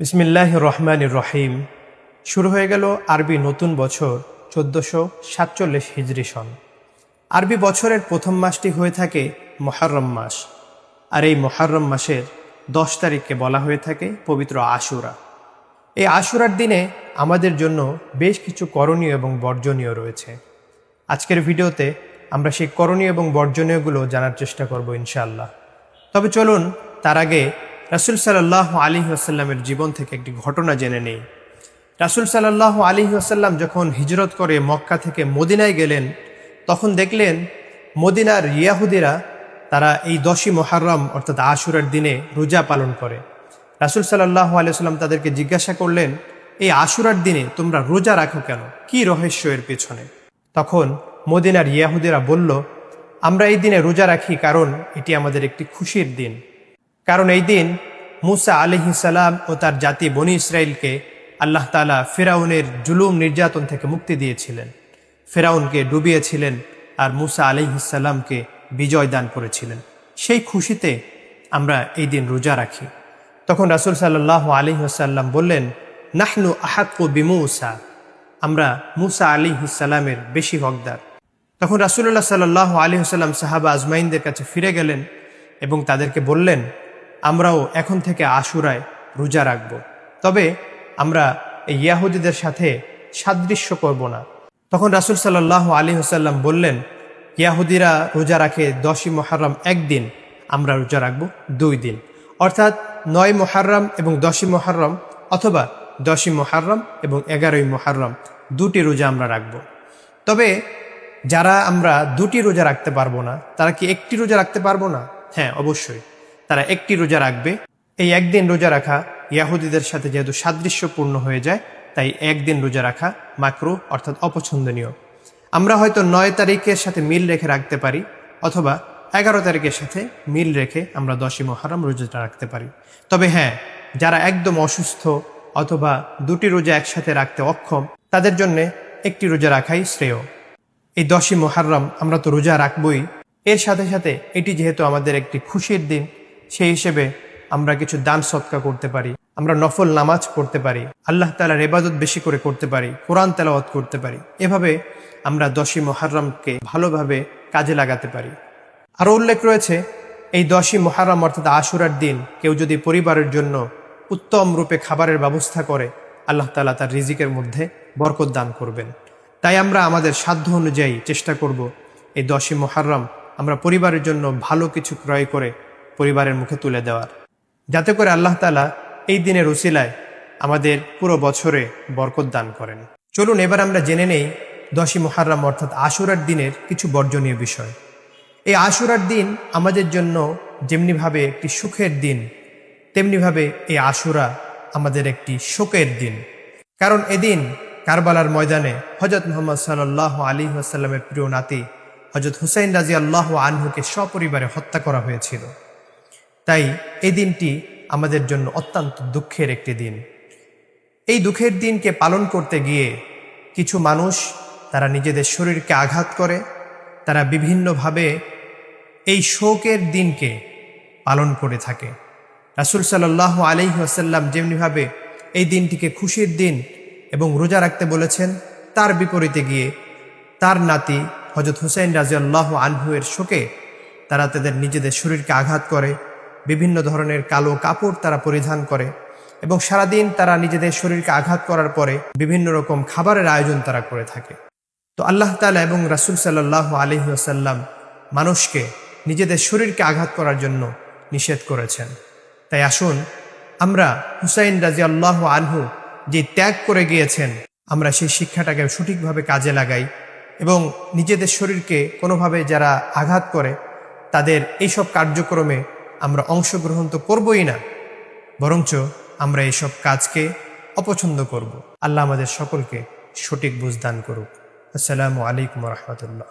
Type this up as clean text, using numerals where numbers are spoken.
বিসমিল্লাহির রহমানির রহিম। শুরু হয়ে গেল আরবি নতুন বছর 1447 হিজরি সন। আরবি বছরের প্রথম মাসটি হয়ে থাকে মুহররম মাস, আর এই মুহররম মাসের 10 তারিখকে বলা হয়ে থাকে পবিত্র আশুরা। এই আশুরার দিনে আমাদের জন্য বেশ কিছু করণীয় এবং বর্জনীয় রয়েছে। আজকের ভিডিওতে আমরা সেই করণীয় এবং বর্জনীয়গুলো জানার চেষ্টা করব ইনশাআল্লাহ। তবে চলুন তার আগে রাসূল সাল্লাল্লাহু আলাইহি ওয়াসাল্লামের জীবন থেকে একটি ঘটনা জেনে নেই। রাসূল সাল্লাল্লাহু আলাইহি ওয়াসাল্লাম যখন হিজরত করে মক্কা থেকে মদিনায় গেলেন, তখন দেখলেন মদিনার ইয়াহুদিরা তারা এই 10ই মুহররম অর্থাৎ আশুরার দিনে রোজা পালন করে। রাসূল সাল্লাল্লাহু আলাইহি ওয়াসাল্লাম তাদেরকে জিজ্ঞাসা করলেন, এই আশুরার দিনে তোমরা রোজা রাখো কেন? কি রহস্য এর পেছনে? তখন মদিনার ইয়াহুদিরা বলল, আমরা এই দিনে রোজা রাখি কারণ এটি আমাদের একটি খুশির দিন। কারণ এই দিন মুসা আলাইহিস সালাম ও তার জাতি বনি ইসরাইলকে আল্লাহ তাআলা ফিরাউনের জুলুম নির্যাতন থেকে মুক্তি দিয়েছিলেন, ফিরাউনকে ডুবিয়েছিলেন আর মুসা আলাইহিস সালামকে বিজয় দান করেছিলেন। সেই খুশিতে আমরা এই দিন রোজা রাখি। তখন রাসূল সাল্লাল্লাহু আলাইহি ওয়াসাল্লাম বললেন, নাহনু আহাক্কু বিমূসা, আমরা মুসা আলাইহিস সালামের বেশি হকদার। তখন রাসূলুল্লাহ সাল্লাল্লাহু আলাইহি ওয়াসাল্লাম সাহাবা আজমাইনদের কাছে ফিরে গেলেন এবং তাদেরকে বললেন, আমরাও এখন থেকে আশুরায় রোজা রাখব, তবে আমরা এই ইয়াহুদীদের সাথে সাদৃশ্য করব না। তখন রাসূল সাল্লাল্লাহু আলাইহি ওয়াসাল্লাম বললেন, ইয়াহুদীরা রোজা রাখে 10ই মুহররম একদিন, আমরা রোজা রাখব 2 দিন, অর্থাৎ 9ই মুহররম এবং 10ই মুহররম, অথবা 10ই মুহররম এবং 11ই মুহররম, 2টি রোজা আমরা রাখব। তবে যারা আমরা 2টি রোজা রাখতে পারবো না, তারা কি একটি রোজা রাখতে পারবো না? হ্যাঁ, অবশ্যই তারা একটি রোজা রাখবে। এই একদিন রোজা রাখা ইয়াহুদীদের সাথে যেহেতু সাদৃশ্যপূর্ণ হয়ে যায়, তাই একদিন রোজা রাখা মাকরুহ অর্থাৎ অপছন্দনীয়। আমরা হয়তো 9 তারিখের সাথে মিল রেখে রাখতে পারি, অথবা 11 তারিখের সাথে মিল রেখে আমরা 10ই মুহররম রোজাটা রাখতে পারি। তবে হ্যাঁ, যারা একদম অসুস্থ অথবা 2টি রোজা একসাথে রাখতে অক্ষম, তাদের জন্য একটি রোজা রাখাই শ্রেয়। এই 10ই মুহররম আমরা তো রোজা রাখবই, এর সাথে সাথে এটি যেহেতু আমাদের একটি খুশির দিন, সেই হিসেবে আমরা কিছু দান সদকা করতে পারি, আমরা নফল নামাজ পড়তে পারি, আল্লাহ তাআলার ইবাদত বেশি করে করতে পারি, কোরআন তেলাওয়াত করতে পারি। এভাবে আমরা 10ই মুহররমকে ভালোভাবে কাজে লাগাতে পারি। আরও উল্লেখ রয়েছে, এই 10ই মুহররম অর্থাৎ আশুরার দিন কেউ যদি পরিবারের জন্য উত্তম রূপে খাবারের ব্যবস্থা করে, আল্লাহ তাআলা তার রিজিকের মধ্যে বরকত দান করবেন। তাই আমরা আমাদের সাধ্য অনুযায়ী চেষ্টা করব এই 10ই মুহররম আমরা পরিবারের জন্য ভালো কিছু ক্রয় করে পরিবারের মুখে তুলে দেওয়ার, যাতে করে আল্লাহ তাআলা এই দিনের উসিলায় আমাদের পুরো বছরে বরকত দান করেন। চলুন এবার আমরা জেনে নেই 10ই মুহররম অর্থাৎ আশুরার দিনের কিছু বর্জনীয় বিষয়। এই আশুরার দিন আমাদের জন্য যেমনিভাবে একটি সুখের দিন, তেমনিভাবে এই আশুরা আমাদের একটি শোকের দিন। কারণ এদিন কারবালার ময়দানে হযরত মুহাম্মদ সাল্লাল্লাহু আলাইহি ওয়াসাল্লামের প্রিয় নাতি হযরত হুসাইন রাদিয়াল্লাহু আনহুকে সপরিবারে হত্যা করা হয়েছিল। তাই এই দিনটি আমাদের জন্য অত্যন্ত দুঃখের একটি দিন। এই দুঃখের দিনকে পালন করতে গিয়ে কিছু মানুষ তারা নিজেদের শরীরকে আঘাত করে, তারা বিভিন্নভাবে এই শোকের দিনকে পালন করে থাকে। রাসূল সাল্লাল্লাহু আলাইহি ওয়াসাল্লাম যেমনিভাবে এই দিনটিকে খুশির দিন এবং রোজা রাখতে বলেছেন, তার বিপরীতে গিয়ে তার নাতি হযরত হুসাইন রাদিয়াল্লাহু আনহু এর শোকে তারা তাদের নিজেদের শরীরকে আঘাত করে, বিভিন্ন ধরনের কালো কাপড় তারা পরিধান করে এবং সারাদিন তারা নিজেদের শরীরকে আঘাত করার পরে বিভিন্ন রকম খাবারের আয়োজন তারা করে থাকে। তো আল্লাহ তাআলা এবং রাসূল সাল্লাল্লাহু আলাইহি ওয়াসাল্লাম মানুষকে নিজেদের শরীরকে আঘাত করার জন্য নিষেধ করেছেন। তাই আসুন আমরা হুসাইন রাদিয়াল্লাহু আনহু যে ত্যাগ করে গিয়েছেন, আমরা সেই শিক্ষাটাকে সঠিকভাবে কাজে লাগাই এবং নিজেদের শরীরকে কোনোভাবে যারা আঘাত করে তাদের এইসব কার্যক্রমে আমরা অংশগ্রহণ তো করবই না, বরঞ্চ আমরা এইসব কাজকে অপছন্দ করব। আল্লাহ আমাদের সকলকে সঠিক বুঝ দান করুক। আসসালামু আলাইকুম ওয়া রাহমাতুল্লাহ।